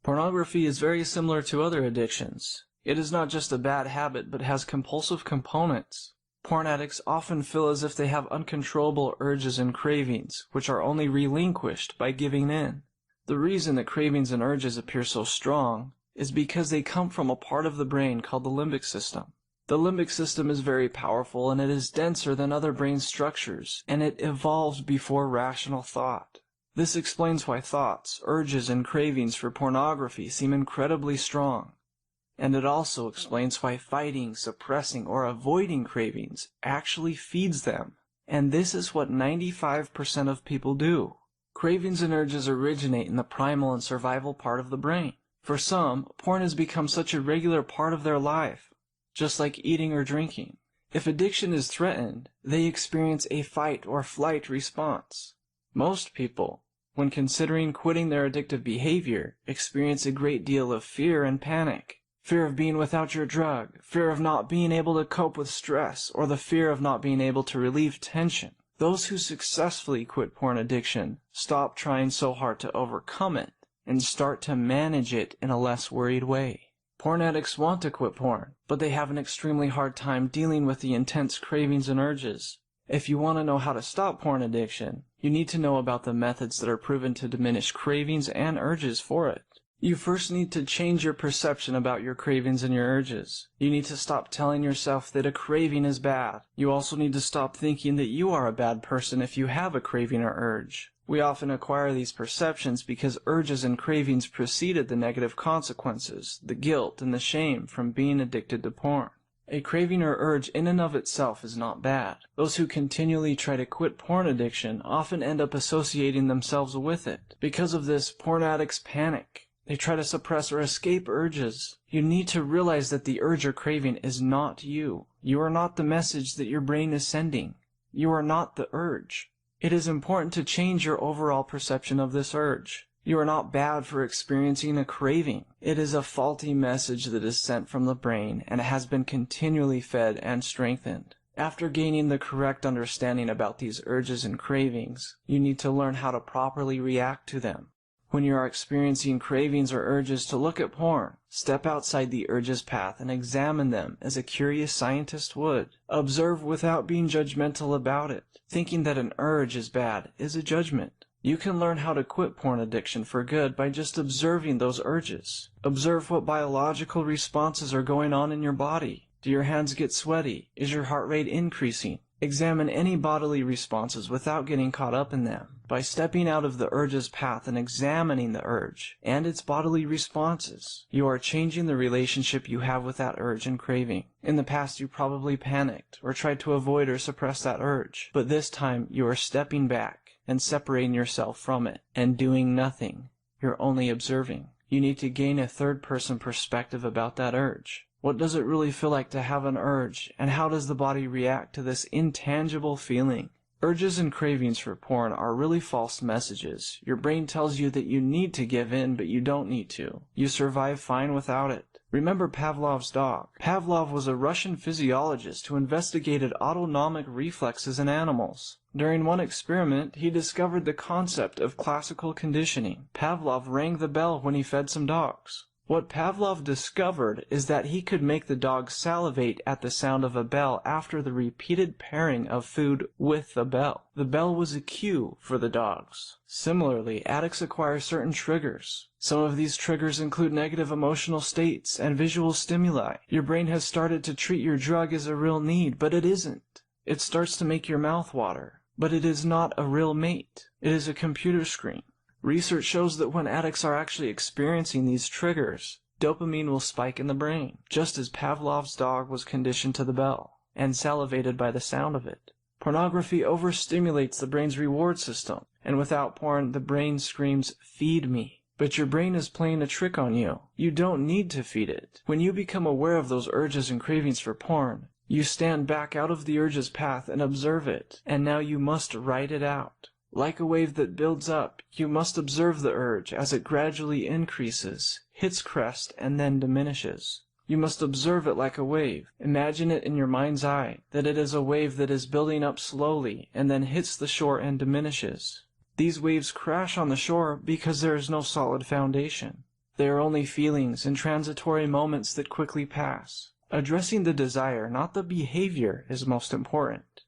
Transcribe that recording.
Pornography is very similar to other addictions. It is not just a bad habit, but has compulsive components. Porn addicts often feel as if they have uncontrollable urges and cravings, which are only relinquished by giving in. The reason that cravings and urges appear so strong is because they come from a part of the brain called the limbic system. The limbic system is very powerful, and it is denser than other brain structures, and it evolved before rational thought. This explains why thoughts, urges, and cravings for pornography seem incredibly strong. And it also explains why fighting, suppressing, or avoiding cravings actually feeds them. And this is what 95% of people do. Cravings and urges originate in the primal and survival part of the brain. For some, porn has become such a regular part of their life, just like eating or drinking. If addiction is threatened, they experience a fight or flight response. Most people, when considering quitting their addictive behavior, experience a great deal of fear and panic. Fear of being without your drug, fear of not being able to cope with stress, or the fear of not being able to relieve tension. Those who successfully quit porn addiction stop trying so hard to overcome it and start to manage it in a less worried way. Porn addicts want to quit porn, but they have an extremely hard time dealing with the intense cravings and urges. If you want to know how to stop porn addiction, you need to know about the methods that are proven to diminish cravings and urges for it. You first need to change your perception about your cravings and your urges. You need to stop telling yourself that a craving is bad. You also need to stop thinking that you are a bad person if you have a craving or urge. We often acquire these perceptions because urges and cravings preceded the negative consequences, the guilt and the shame from being addicted to porn. A craving or urge in and of itself is not bad. Those who continually try to quit porn addiction often end up associating themselves with it. Because of this, porn addicts panic. They try to suppress or escape urges. You need to realize that the urge or craving is not you. You are not the message that your brain is sending. You are not the urge. It is important to change your overall perception of this urge. You are not bad for experiencing a craving. It is a faulty message that is sent from the brain, and it has been continually fed and strengthened. After gaining the correct understanding about these urges and cravings, you need to learn how to properly react to them. When you are experiencing cravings or urges to look at porn, step outside the urge's path and examine them as a curious scientist would. Observe without being judgmental about it. Thinking that an urge is bad is a judgment. You can learn how to quit porn addiction for good by just observing those urges. Observe what biological responses are going on in your body. Do your hands get sweaty? Is your heart rate increasing? Examine any bodily responses without getting caught up in them. By stepping out of the urge's path and examining the urge and its bodily responses, you are changing the relationship you have with that urge and craving. In the past, you probably panicked or tried to avoid or suppress that urge, but this time you are stepping back and separating yourself from it and doing nothing. You're only observing. You need to gain a third-person perspective about that urge. What does it really feel like to have an urge, and how does the body react to this intangible feeling? Urges and cravings for porn are really false messages. Your brain tells you that you need to give in, but you don't need to. You survive fine without it. Remember Pavlov's dog. Pavlov was a Russian physiologist who investigated autonomic reflexes in animals. During one experiment, he discovered the concept of classical conditioning. Pavlov rang the bell when he fed some dogs. What Pavlov discovered is that he could make the dog salivate at the sound of a bell after the repeated pairing of food with the bell. The bell was a cue for the dogs. Similarly, addicts acquire certain triggers. Some of these triggers include negative emotional states and visual stimuli. Your brain has started to treat your drug as a real need, but it isn't. It starts to make your mouth water, but it is not a real mate. It is a computer screen. Research shows that when addicts are actually experiencing these triggers, dopamine will spike in the brain, just as Pavlov's dog was conditioned to the bell, and salivated by the sound of it. Pornography overstimulates the brain's reward system, and without porn, the brain screams, "Feed me." But your brain is playing a trick on you. You don't need to feed it. When you become aware of those urges and cravings for porn, you stand back out of the urge's path and observe it, and now you must write it out. Like a wave that builds up, you must observe the urge as it gradually increases, hits crest, and then diminishes. You must observe it like a wave. Imagine it in your mind's eye, that it is a wave that is building up slowly and then hits the shore and diminishes. These waves crash on the shore because there is no solid foundation. They are only feelings and transitory moments that quickly pass. Addressing the desire, not the behavior, is most important.